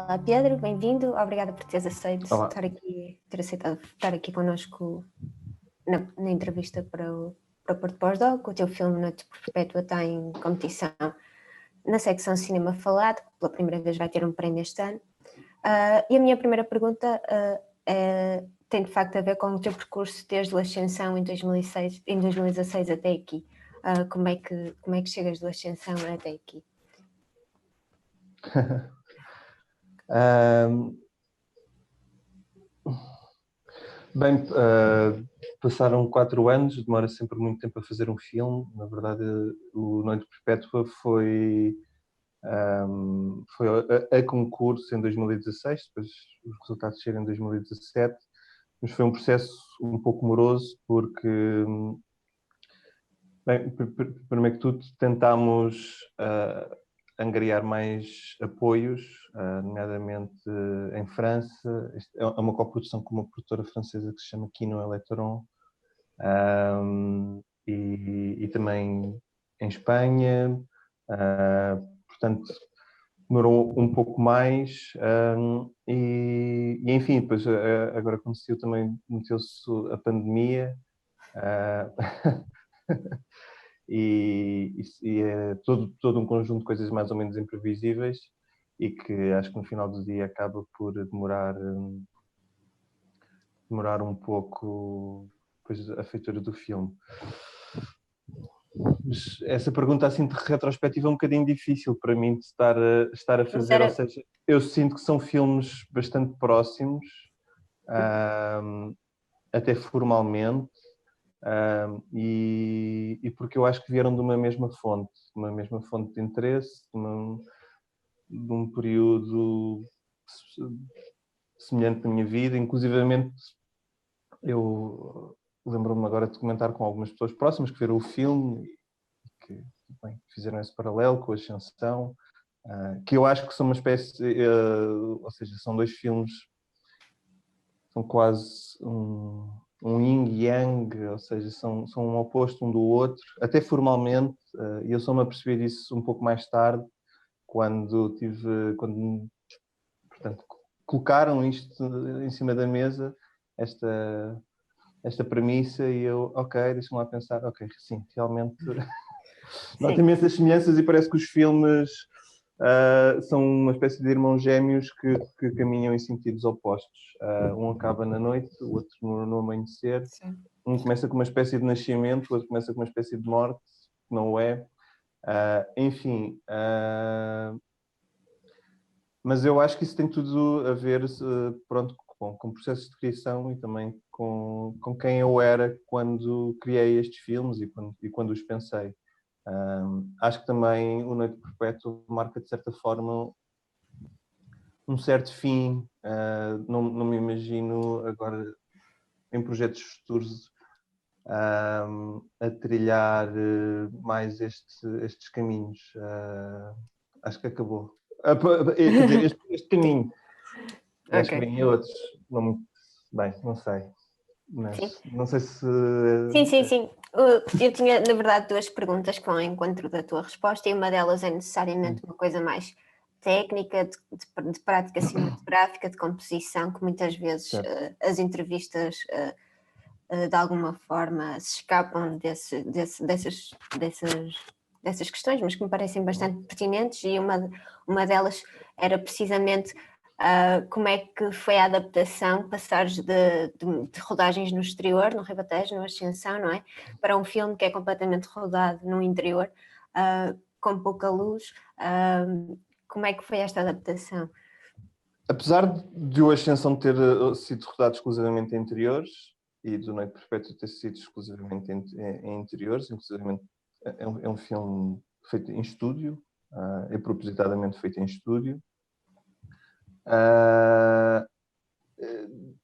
Olá Pedro, bem-vindo. Obrigada por teres aceito Olá. ter aceitado estar aqui connosco na entrevista para o Porto Pós-Doc. O teu filme Noite Perpétua está em competição na secção Cinema Falado, que pela primeira vez vai ter um prémio este ano. E a minha primeira pergunta tem de facto a ver com o teu percurso desde o Ascensão em 2016 até aqui. Como é que chegas do Ascensão até aqui? Bem, passaram 4 anos, demora sempre muito tempo a fazer um filme. Na verdade, o Noite Perpétua foi a concurso em 2016, depois os resultados saíram em 2017, mas foi um processo um pouco moroso porque, bem, primeiro que tudo, tentámos angariar mais apoios, nomeadamente em França. Isto é uma coprodução com uma produtora francesa que se chama Kino Electron, e também em Espanha. Portanto, demorou um pouco mais, e enfim, depois agora aconteceu também, meteu-se a pandemia. E é todo um conjunto de coisas mais ou menos imprevisíveis e que acho que no final do dia acaba por demorar um pouco depois a feitura do filme. Mas essa pergunta assim de retrospectiva é um bocadinho difícil para mim de estar a fazer, ou seja, eu sinto que são filmes bastante próximos, até formalmente, e porque eu acho que vieram de uma mesma fonte de interesse, de um período semelhante da minha vida. Inclusivamente eu lembro-me agora de comentar com algumas pessoas próximas que viram o filme e que fizeram esse paralelo com a Ascensão, que eu acho que são uma espécie, ou seja, são dois filmes, são quase um yin e yang, ou seja, são um oposto um do outro, até formalmente, e eu só me apercebi disso um pouco mais tarde, quando portanto, colocaram isto em cima da mesa, esta premissa, e eu, ok, deixa-me lá pensar, ok, sim, realmente nota imensas semelhanças e parece que os filmes são uma espécie de irmãos gêmeos que caminham em sentidos opostos. Um acaba na noite, o outro no amanhecer. Sim. Um começa com uma espécie de nascimento, o outro começa com uma espécie de morte, que não o é. Enfim, mas eu acho que isso tem tudo a ver, pronto, com processos de criação e também com quem eu era quando criei estes filmes e quando os pensei. Acho que também o Noite Perpétua marca, de certa forma, um certo fim. Não me imagino agora em projetos futuros a trilhar mais estes caminhos. Acho que acabou. Quer dizer, este caminho. Okay. Acho que vem outros. Não muito bem, não sei. Mas sim. Não sei se... Sim. Eu tinha, na verdade, duas perguntas que vão ao encontro da tua resposta, e uma delas é necessariamente uma coisa mais técnica, de prática cinematográfica, de composição, que muitas vezes as entrevistas de alguma forma se escapam dessas questões, mas que me parecem bastante pertinentes, e uma delas era precisamente como é que foi a adaptação, passares de rodagens no exterior, no Ribatejo, no Ascensão, não é? Para um filme que é completamente rodado no interior, com pouca luz. Como é que foi esta adaptação? Apesar de o Ascensão ter sido rodado exclusivamente em interiores e do Noite Perpétua ter sido exclusivamente em interiores, inclusivamente é um filme feito em estúdio, é propositadamente feito em estúdio.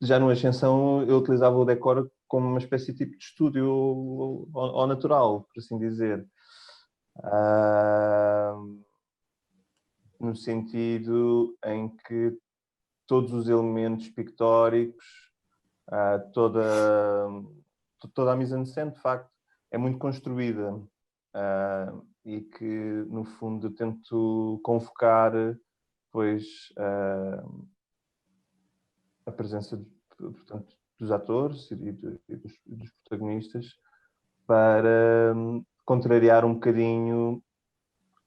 Já no Ascensão eu utilizava o decor como uma espécie de tipo de estúdio ao natural, por assim dizer. No sentido em que todos os elementos pictóricos, toda a mise-en-scène, de facto, é muito construída, e que, no fundo, eu tento convocar depois a presença, portanto, dos atores e dos protagonistas para contrariar um bocadinho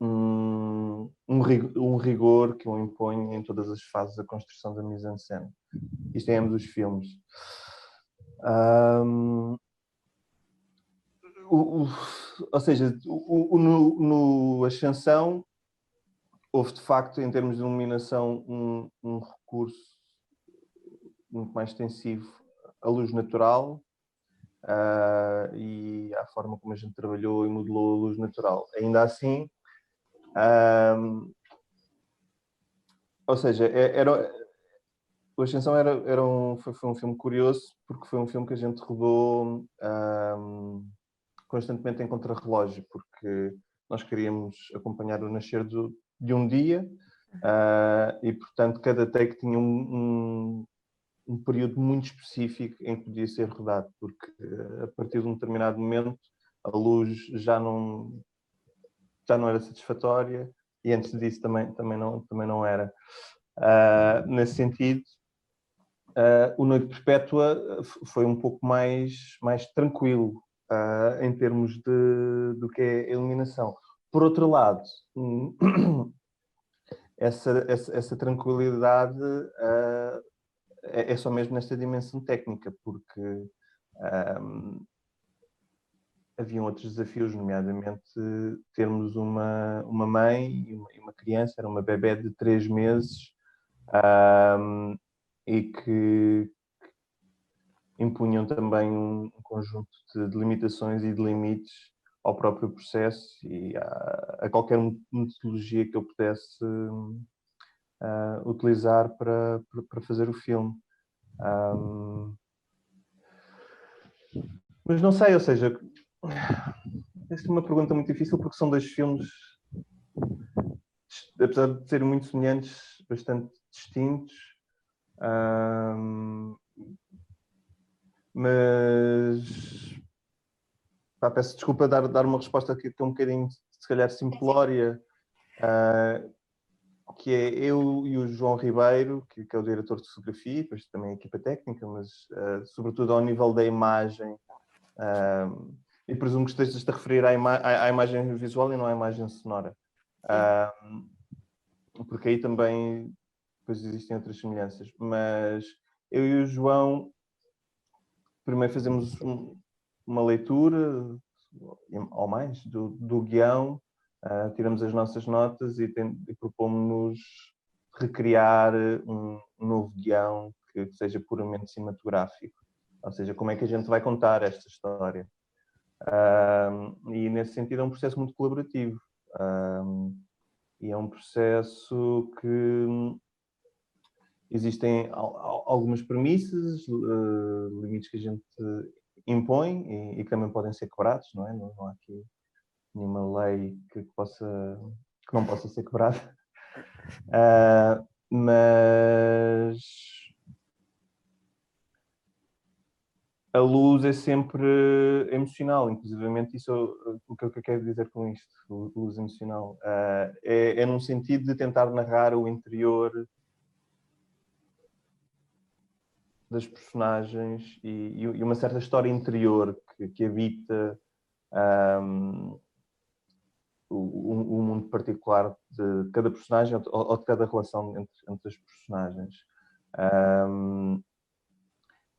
um rigor que eu imponho em todas as fases da construção da mise-en-scène. Isto em ambos os filmes. Ou seja, no Ascensão houve de facto, em termos de iluminação, um recurso muito mais extensivo à luz natural e à forma como a gente trabalhou e modelou a luz natural. Ainda assim, ou seja, o Ascensão foi um filme curioso, porque foi um filme que a gente rodou constantemente em contrarrelógio, porque nós queríamos acompanhar o nascer de um dia e, portanto, cada take tinha um período muito específico em que podia ser rodado, porque a partir de um determinado momento a luz já não era satisfatória e antes disso também não era. Nesse sentido, o Noite Perpétua foi um pouco mais tranquilo em termos do que é a iluminação. Por outro lado, essa tranquilidade é só mesmo nesta dimensão técnica, porque haviam outros desafios, nomeadamente termos uma mãe e uma criança, era uma bebé de 3 meses, e que impunham também um conjunto de limitações e de limites ao próprio processo e a qualquer metodologia que eu pudesse utilizar para fazer o filme. Mas não sei, ou seja, esta é uma pergunta muito difícil porque são 2 filmes, apesar de serem muito semelhantes, bastante distintos. Mas peço desculpa dar uma resposta que é um bocadinho, se calhar, simplória, que é eu e o João Ribeiro, que é o diretor de fotografia, depois também a equipa técnica, mas sobretudo ao nível da imagem, e presumo que estejas a referir à imagem visual e não à imagem sonora, porque aí também depois existem outras semelhanças, mas eu e o João primeiro fazemos uma leitura ou mais do guião, tiramos as nossas notas e propomos-nos recriar um novo guião que seja puramente cinematográfico, ou seja, como é que a gente vai contar esta história. E nesse sentido é um processo muito colaborativo, e é um processo que existem algumas premissas, limites que a gente impõe e que também podem ser quebrados, não é? Não há aqui nenhuma lei que não possa ser quebrada. Mas a luz é sempre emocional, inclusivamente isso o que eu quero dizer com isto, luz emocional. É num sentido de tentar narrar o interior das personagens e uma certa história interior que habita o mundo particular de cada personagem ou de cada relação entre as personagens.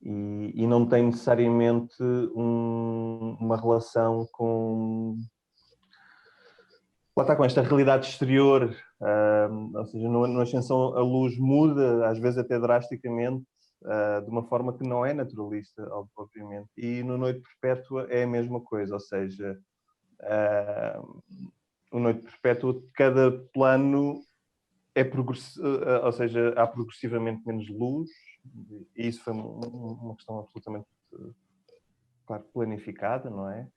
E não tem necessariamente uma relação com... Lá está, com esta realidade exterior, ou seja, na Ascensão a luz muda, às vezes até drasticamente, de uma forma que não é naturalista, obviamente. E no Noite Perpétua é a mesma coisa, ou seja, no Noite Perpétua cada plano é ou seja, há progressivamente menos luz, e isso foi uma questão absolutamente, claro, planificada, não é?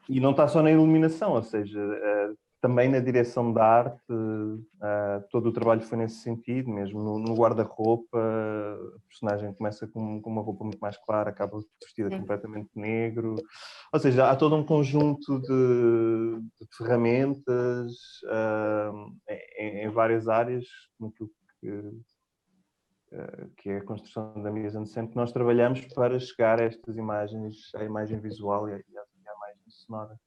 E não está só na iluminação, ou seja, também na direção da arte, todo o trabalho foi nesse sentido, mesmo no guarda-roupa, a personagem começa com uma roupa muito mais clara, acaba vestida completamente de negro, ou seja, há todo um conjunto de ferramentas em várias áreas, naquilo que é a construção da mise-en-scène, que nós trabalhamos para chegar a estas imagens, à imagem visual e à imagem sonora.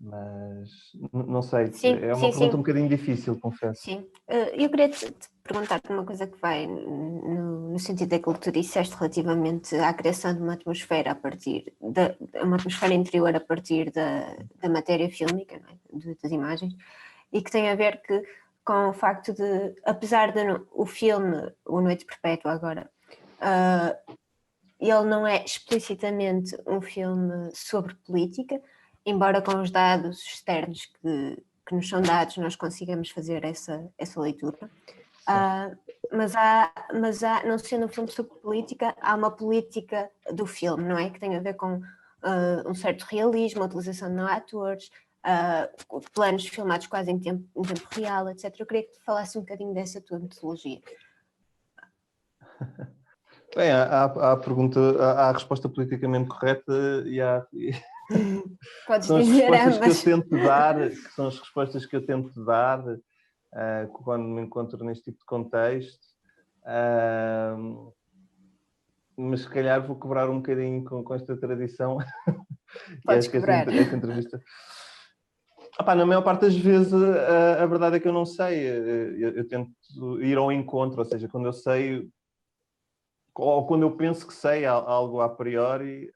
Mas não sei, é uma pergunta um bocadinho difícil, confesso. Sim, eu queria te perguntar uma coisa que vai no sentido daquilo que tu disseste relativamente à criação de uma atmosfera a partir uma atmosfera interior a partir da matéria fílmica, não é? Das imagens, e que tem a ver com o facto de, apesar de o filme O Noite Perpétua agora, ele não é explicitamente um filme sobre política, embora com os dados externos que nos são dados nós consigamos fazer essa leitura. Mas não sendo um filme sobre política, há uma política do filme, não é? Que tem a ver com um certo realismo, a utilização de não-atores, planos filmados quase em tempo real, etc. Eu queria que tu falasse um bocadinho dessa tua metodologia. Bem, há a resposta politicamente correta e há... Podes dizer ambas. Que são as respostas que eu tento dar quando me encontro neste tipo de contexto, mas se calhar vou quebrar um bocadinho com esta tradição. Podes quebrar. Esta entrevista. Na maior parte das vezes a verdade é que eu não sei. Eu tento ir ao encontro, ou seja, quando eu sei ou quando eu penso que sei algo a priori,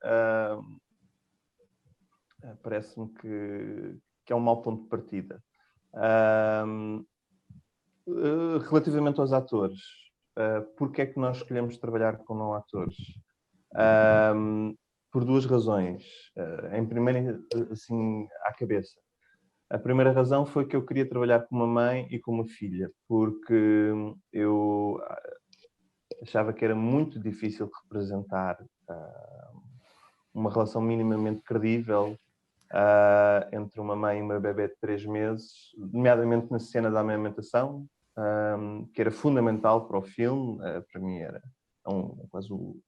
parece-me que é um mau ponto de partida. Relativamente aos atores, porque é que nós escolhemos trabalhar com não atores? Por duas razões. Em primeiro, assim, à cabeça. A primeira razão foi que eu queria trabalhar com uma mãe e com uma filha, porque eu achava que era muito difícil representar uma relação minimamente credível entre uma mãe e uma bebê de 3 meses, nomeadamente na cena da amamentação, que era fundamental para o filme. Para mim era quase um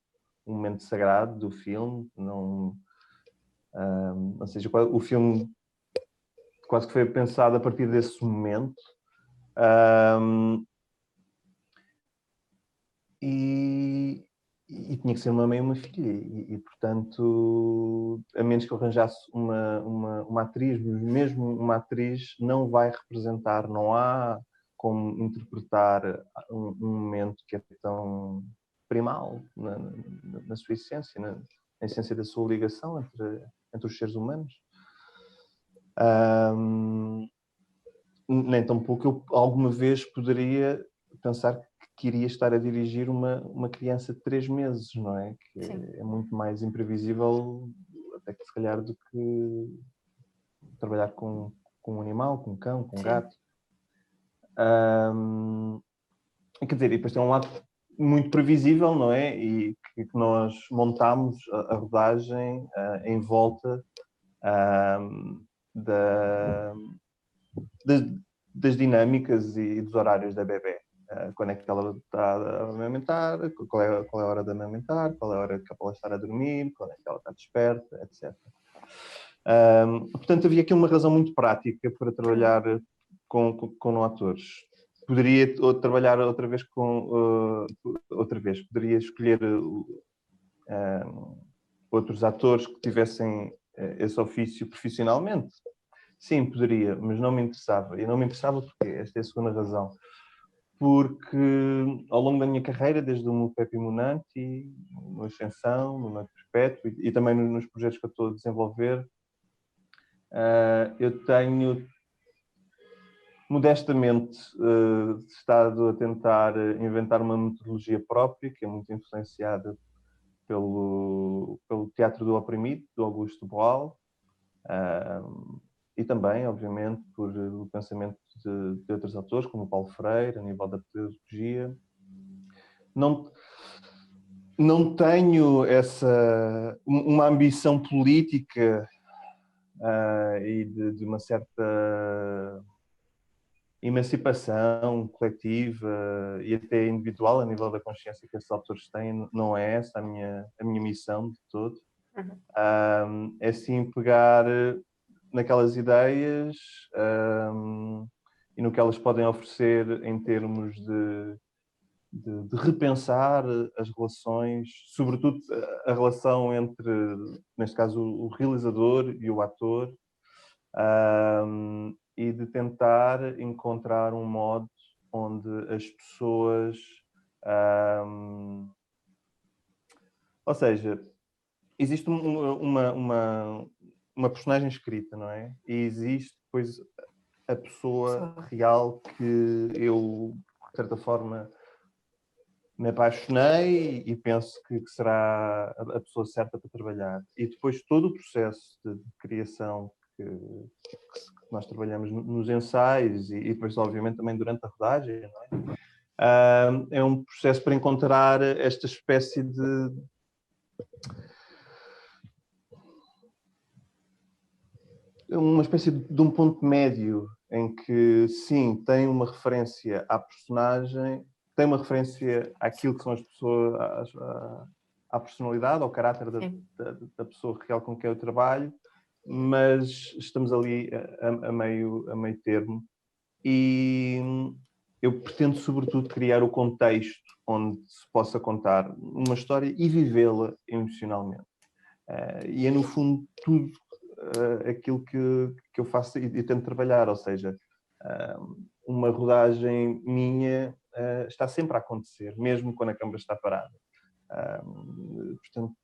momento sagrado do filme. Ou seja, o filme quase que foi pensado a partir desse momento. E tinha que ser uma mãe e uma filha, e portanto, a menos que eu arranjasse uma atriz, mesmo uma atriz não vai representar, não há como interpretar um momento que é tão primal na sua essência, na essência da sua ligação entre os seres humanos. Nem tampouco eu alguma vez poderia pensar que iria estar a dirigir uma criança de 3 meses, não é? Que é muito mais imprevisível, até que se calhar, do que trabalhar com um animal, com um cão, com um gato. Quer dizer, e depois tem um lado muito previsível, não é? E que nós montámos a rodagem em volta das dinâmicas e dos horários da bebê. Quando é que ela está a amamentar, qual é a hora de amamentar, qual é a hora que ela está a dormir, quando é que ela está desperta, etc. Portanto, havia aqui uma razão muito prática para trabalhar com não atores. Poderia trabalhar outra vez poderia escolher outros atores que tivessem esse ofício profissionalmente. Sim, poderia, mas não me interessava. E não me interessava porque esta é a segunda razão. Porque ao longo da minha carreira, desde o meu Pepe Munanti, no Ascensão, no Noite Perpétua e também nos projetos que eu estou a desenvolver, eu tenho modestamente estado a tentar inventar uma metodologia própria, que é muito influenciada pelo Teatro do Oprimido, do Augusto Boal, e também, obviamente, por o pensamento de outros autores, como o Paulo Freire, a nível da pedagogia. Não tenho uma ambição política e de uma certa emancipação coletiva e até individual a nível da consciência que esses autores têm. Não é essa a minha missão de todo. É sim pegar naquelas ideias e no que elas podem oferecer em termos de repensar as relações, sobretudo a relação entre, neste caso, o realizador e o ator, e de tentar encontrar um modo onde as pessoas... ou seja, existe uma personagem escrita, não é? E existe depois a pessoa real que eu, de certa forma, me apaixonei e penso que será a pessoa certa para trabalhar. E depois todo o processo de criação que nós trabalhamos nos ensaios e depois, obviamente, também durante a rodagem, não é? É um processo para encontrar esta espécie de... uma espécie de um ponto médio em que, sim, tem uma referência à personagem, tem uma referência àquilo que são as pessoas, à personalidade, ao caráter da pessoa real com quem eu trabalho, mas estamos ali a meio termo. E eu pretendo, sobretudo, criar o contexto onde se possa contar uma história e vivê-la emocionalmente. E é, no fundo, tudo aquilo que eu faço e tento trabalhar, ou seja, uma rodagem minha está sempre a acontecer, mesmo quando a câmara está parada. Portanto,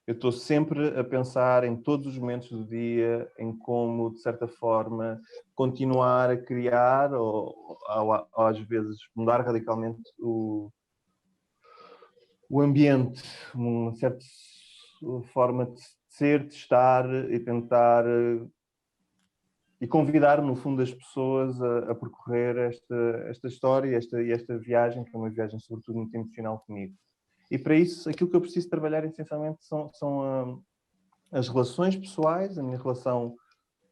eu estou sempre a pensar em todos os momentos do dia, em como, de certa forma, continuar a criar ou às vezes mudar radicalmente o ambiente, uma certa forma de ser, de estar e tentar e convidar, no fundo, as pessoas a percorrer esta história e esta viagem, que é uma viagem, sobretudo, muito emocional comigo. E para isso, aquilo que eu preciso trabalhar, essencialmente, são as relações pessoais, a minha relação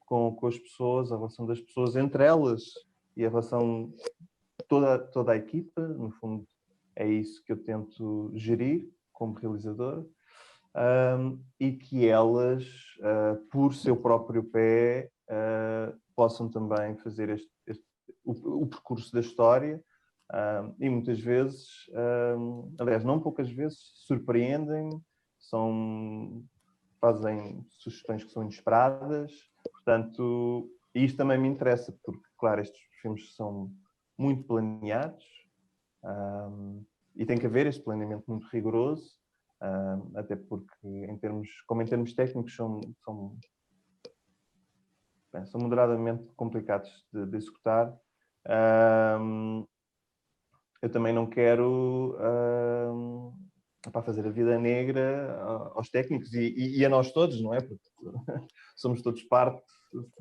com as pessoas, a relação das pessoas entre elas e a relação toda a equipa. No fundo, é isso que eu tento gerir como realizador. E que elas, por seu próprio pé, possam também fazer o percurso da história e muitas vezes, aliás, não poucas vezes, surpreendem, fazem sugestões que são inesperadas. Portanto, isto também me interessa, porque, claro, estes filmes são muito planeados e tem que haver este planeamento muito rigoroso, até porque, em termos técnicos, são moderadamente complicados de executar. Eu também não quero para fazer a vida negra aos técnicos e a nós todos, não é? Porque somos todos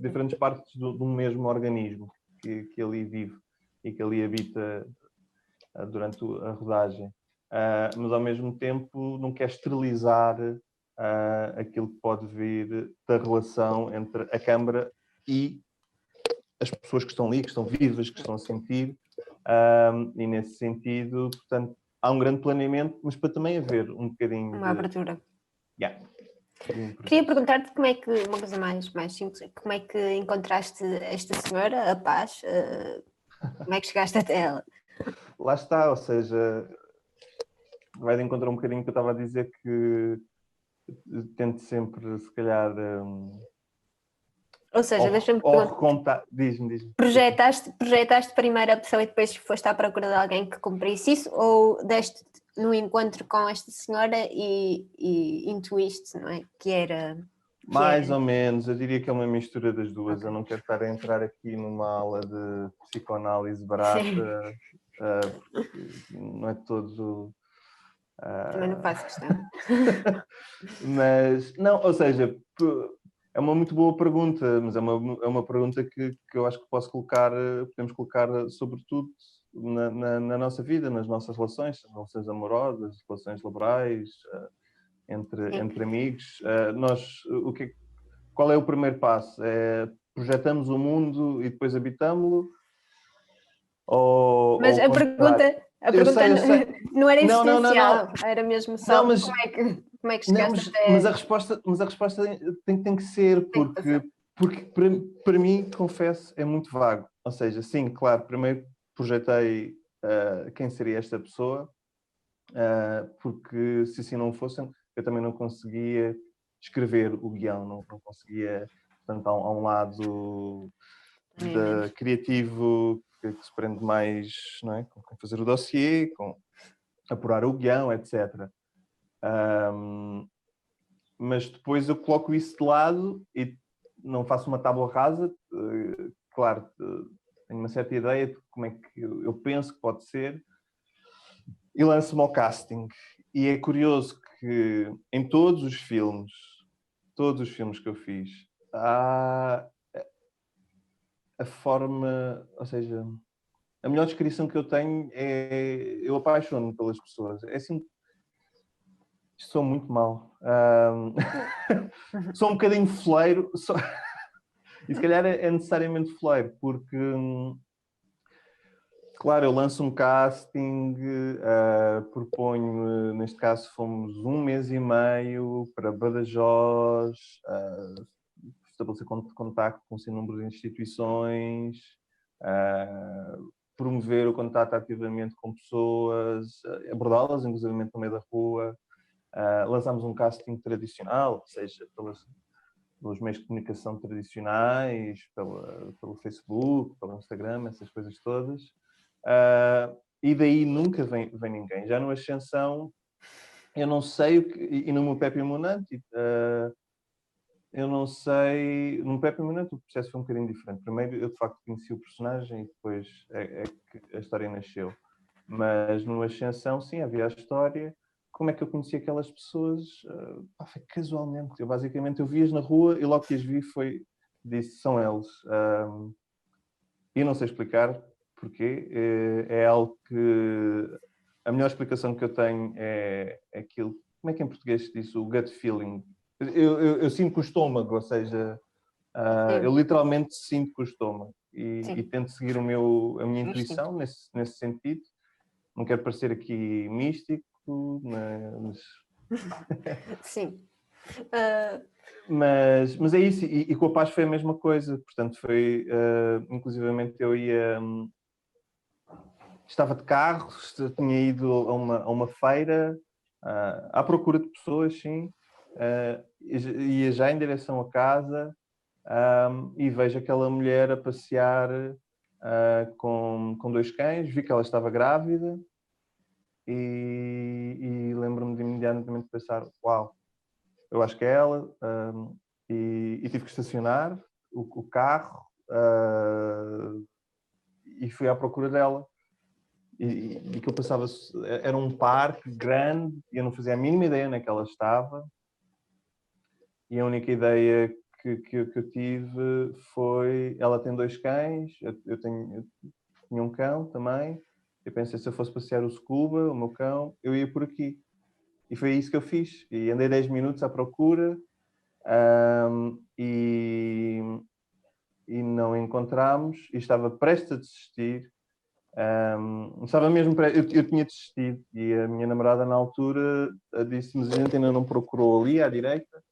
diferentes partes do mesmo organismo que ali vive e que ali habita durante a rodagem. Mas, ao mesmo tempo, não quer esterilizar aquilo que pode vir da relação entre a câmara e as pessoas que estão ali, que estão vivas, que estão a sentir. E, nesse sentido, portanto, há um grande planeamento, mas para também haver um bocadinho uma abertura. Yeah. Queria perguntar-te como é que, uma coisa mais simples, como é que encontraste esta senhora, a Paz? Como é que chegaste até ela? Lá está, ou seja, vai de encontrar um bocadinho que eu estava a dizer, que tento sempre, se calhar... ou seja, deixa-me perguntar. Diz-me. Projetaste primeiro a pessoa e depois foste à procura de alguém que cumprisse isso, ou deste no encontro com esta senhora e intuíste, não é? Que era... Mais ou menos, eu diria que é uma mistura das duas. Okay. Eu não quero estar a entrar aqui numa aula de psicoanálise barata, porque não é todo... Também não faço questão. Mas, não, ou seja, é uma muito boa pergunta, mas é uma pergunta que eu acho que podemos colocar sobretudo na nossa vida, nas nossas relações amorosas, relações laborais, entre amigos. qual é o primeiro passo? Projetamos o mundo e depois habitamos-lo? Mas Ou a ao contrário? pergunta Eu sei. não era Não, não, não, existencial, não. era mesmo só Não, como é que não, chegaste até mas a resposta tem que ser, tem que passar. porque para mim, confesso, é muito vago. Ou seja, sim, claro, primeiro projetei quem seria esta pessoa, porque se assim não fosse, eu também não conseguia escrever o guião, não conseguia. Portanto, há um lado criativo que se prende mais, não é? Com fazer o dossiê, com apurar o guião, etc. Mas depois eu coloco isso de lado e não faço uma tábua rasa. Claro, tenho uma certa ideia de como é que eu penso que pode ser e lanço-me ao casting. E é curioso que em todos os filmes que eu fiz, há a forma, ou seja, a melhor descrição que eu tenho é eu apaixono-me pelas pessoas. É assim, sou muito mau. Sou um bocadinho foleiro. E se calhar é necessariamente foleiro, porque, claro, eu lanço um casting, proponho, neste caso fomos 1 mês e meio para Badajoz, estabelecer contacto com um número de instituições, promover o contato ativamente com pessoas, abordá-las, inclusive no meio da rua. Lançámos um casting tradicional, ou seja, pelos meios de comunicação tradicionais, pelo Facebook, pelo Instagram, essas coisas todas. E daí nunca vem ninguém. Já no Ascensão, eu não sei o que... E no meu Pepe Monante, eu não sei... No Pepe Monante o processo foi um bocadinho diferente. Primeiro, eu de facto conheci o personagem e depois é que a história nasceu. Mas no Ascensão, sim, havia a história. Como é que eu conheci aquelas pessoas? Foi casualmente. Eu vi-as na rua e logo que as vi disse, são eles. E não sei explicar porquê. É algo que... A melhor explicação que eu tenho é aquilo... Como é que em português se diz? O gut feeling. Eu sinto com o estômago, ou seja, eu literalmente sinto com o estômago. E tento seguir a minha intuição nesse sentido. Não quero parecer aqui místico, mas... Sim. Mas é isso, e com a Paz foi a mesma coisa. Portanto, foi... inclusivamente eu estava de carro, tinha ido a uma feira, à procura de pessoas, sim. Ia já em direção a casa, e vejo aquela mulher a passear com 2 cães. Vi que ela estava grávida e lembro-me de imediatamente pensar, uau, eu acho que é ela. E tive que estacionar o carro e fui à procura dela. E que eu pensava, era um parque grande e eu não fazia a mínima ideia onde é que ela estava. E a única ideia que eu tive foi, ela tem 2 cães, eu tinha um cão também. Eu pensei, se eu fosse passear o Scuba, o meu cão, eu ia por aqui. E foi isso que eu fiz. E andei 10 minutos à procura e não encontramos. E estava prestes a desistir. Estava mesmo eu tinha desistido. E a minha namorada, na altura, disse-me: a gente ainda não procurou ali à direita.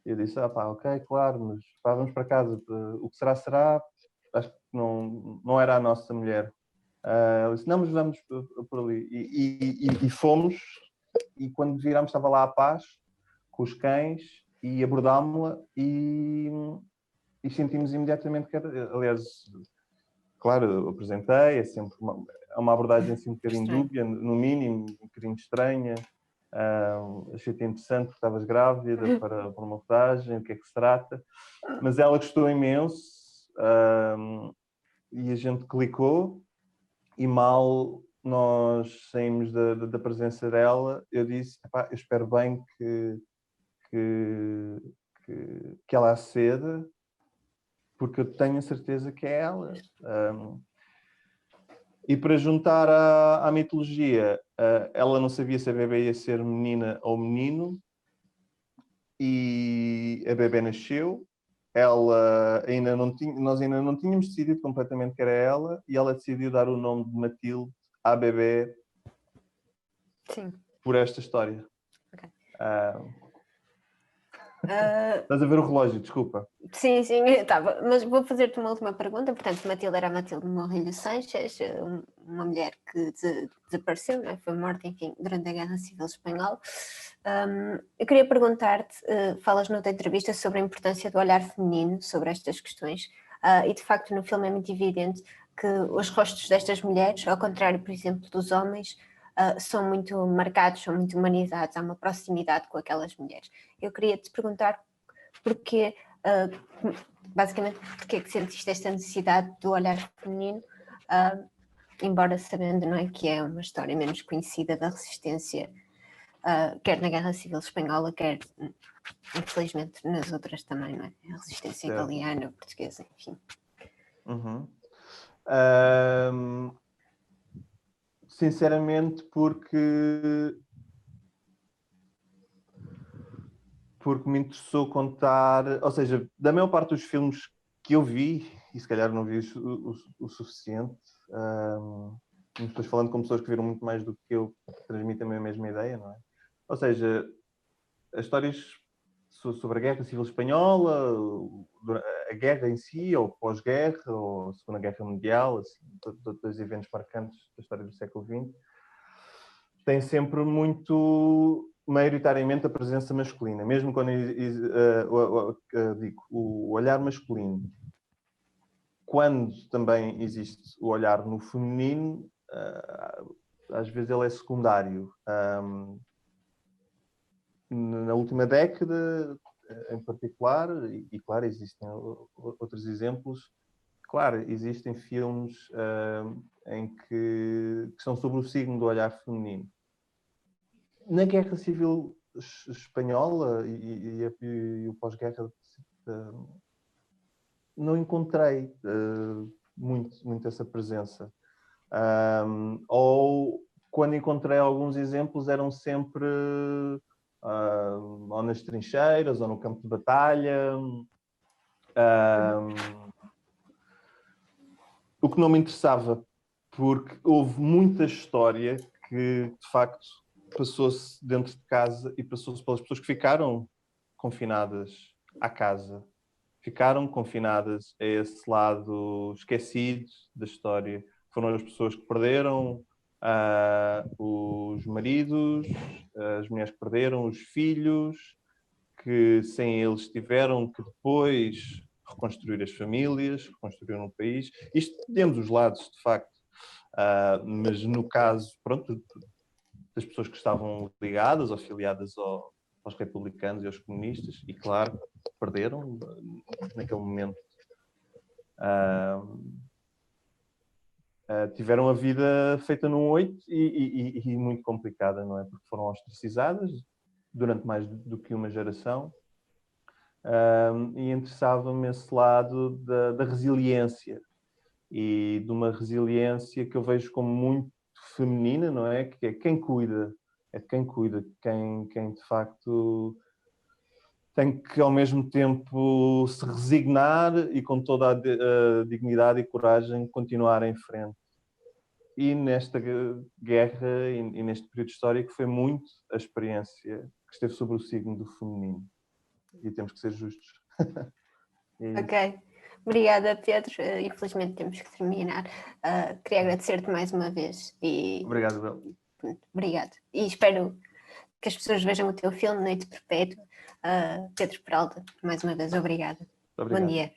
E eu disse: ok, claro, mas vamos para casa. O que será, será. Acho que não era a nossa mulher. Ela disse: não, mas vamos por ali. E fomos. E quando virámos, estava lá a Paz, com os cães, e abordámos-la e sentimos imediatamente que era... Aliás, claro, eu apresentei, é sempre uma abordagem assim um bocadinho dúbia, no mínimo, um bocadinho estranha. Achei-te interessante porque estavas grávida para uma rodagem, o que é que se trata. Mas ela gostou imenso e a gente clicou e mal nós saímos da presença dela, eu disse: eu espero bem que ela aceda, porque eu tenho a certeza que é ela. E para juntar à mitologia, ela não sabia se a bebê ia ser menina ou menino, e a bebê nasceu, ela ainda não tinha, nós ainda não tínhamos decidido completamente que era ela, e ela decidiu dar o nome de Matilde à bebê. Sim. Por esta história. Okay. Estás a ver o relógio, desculpa. Sim, estava. Mas vou fazer-te uma última pergunta. Portanto, Matilde era Matilde Morrilho Sanches, uma mulher que desapareceu, não é? Foi morta, enfim, durante a Guerra Civil Espanhola. Eu queria perguntar-te, falas noutra entrevista sobre a importância do olhar feminino sobre estas questões, e de facto no filme é muito evidente que os rostos destas mulheres, ao contrário, por exemplo, dos homens, são muito marcados, são muito humanizados, há uma proximidade com aquelas mulheres. Eu queria te perguntar porquê, basicamente, porque é que sentiste esta necessidade do olhar feminino, embora sabendo, não é, que é uma história menos conhecida da resistência, quer na Guerra Civil Espanhola, quer, infelizmente, nas outras também, não é? A resistência italiana, portuguesa, enfim. Sinceramente, porque me interessou contar, ou seja, da maior parte dos filmes que eu vi, e se calhar não vi o suficiente, estou falando com pessoas que viram muito mais do que eu, que transmitem a mesma ideia, não é? Ou seja, as histórias sobre a Guerra Civil Espanhola, a guerra em si, ou pós-guerra, ou a Segunda Guerra Mundial, assim, dois eventos marcantes da história do século XX, tem sempre muito, maioritariamente, a presença masculina, mesmo quando digo o olhar masculino. Quando também existe o olhar no feminino, às vezes ele é secundário. Na última década, em particular, e claro, existem outros exemplos, claro, existem filmes em que são sobre o signo do olhar feminino. Na Guerra Civil Espanhola e o pós-guerra, não encontrei muito essa presença. Ou, quando encontrei alguns exemplos, eram sempre ou nas trincheiras, ou no campo de batalha. O que não me interessava, porque houve muita história que, de facto, passou-se dentro de casa e passou-se pelas pessoas que ficaram confinadas à casa. Ficaram confinadas a esse lado esquecido da história. Foram as pessoas que perderam os maridos, as mulheres que perderam os filhos, que sem eles tiveram que depois reconstruir as famílias, reconstruir um país. Isto temos os lados, de facto. Mas no caso, pronto, das pessoas que estavam ligadas ou filiadas aos republicanos e aos comunistas, e claro, perderam naquele momento. Tiveram a vida feita num 8 e muito complicada, não é? Porque foram ostracizadas durante mais do que uma geração. E interessava-me esse lado da resiliência, e de uma resiliência que eu vejo como muito feminina, não é? Que é quem cuida, quem de facto tem que ao mesmo tempo se resignar e com toda a dignidade e coragem continuar em frente. E nesta guerra e neste período histórico foi muito a experiência que esteve sobre o signo do feminino. E temos que ser justos. Ok. Obrigada, Pedro. Infelizmente temos que terminar. Queria agradecer-te mais uma vez. Obrigado, Bel. Obrigado. E espero que as pessoas vejam o teu filme, Noite Perpétua. Pedro Peralta, mais uma vez, obrigada. Obrigado. Bom dia.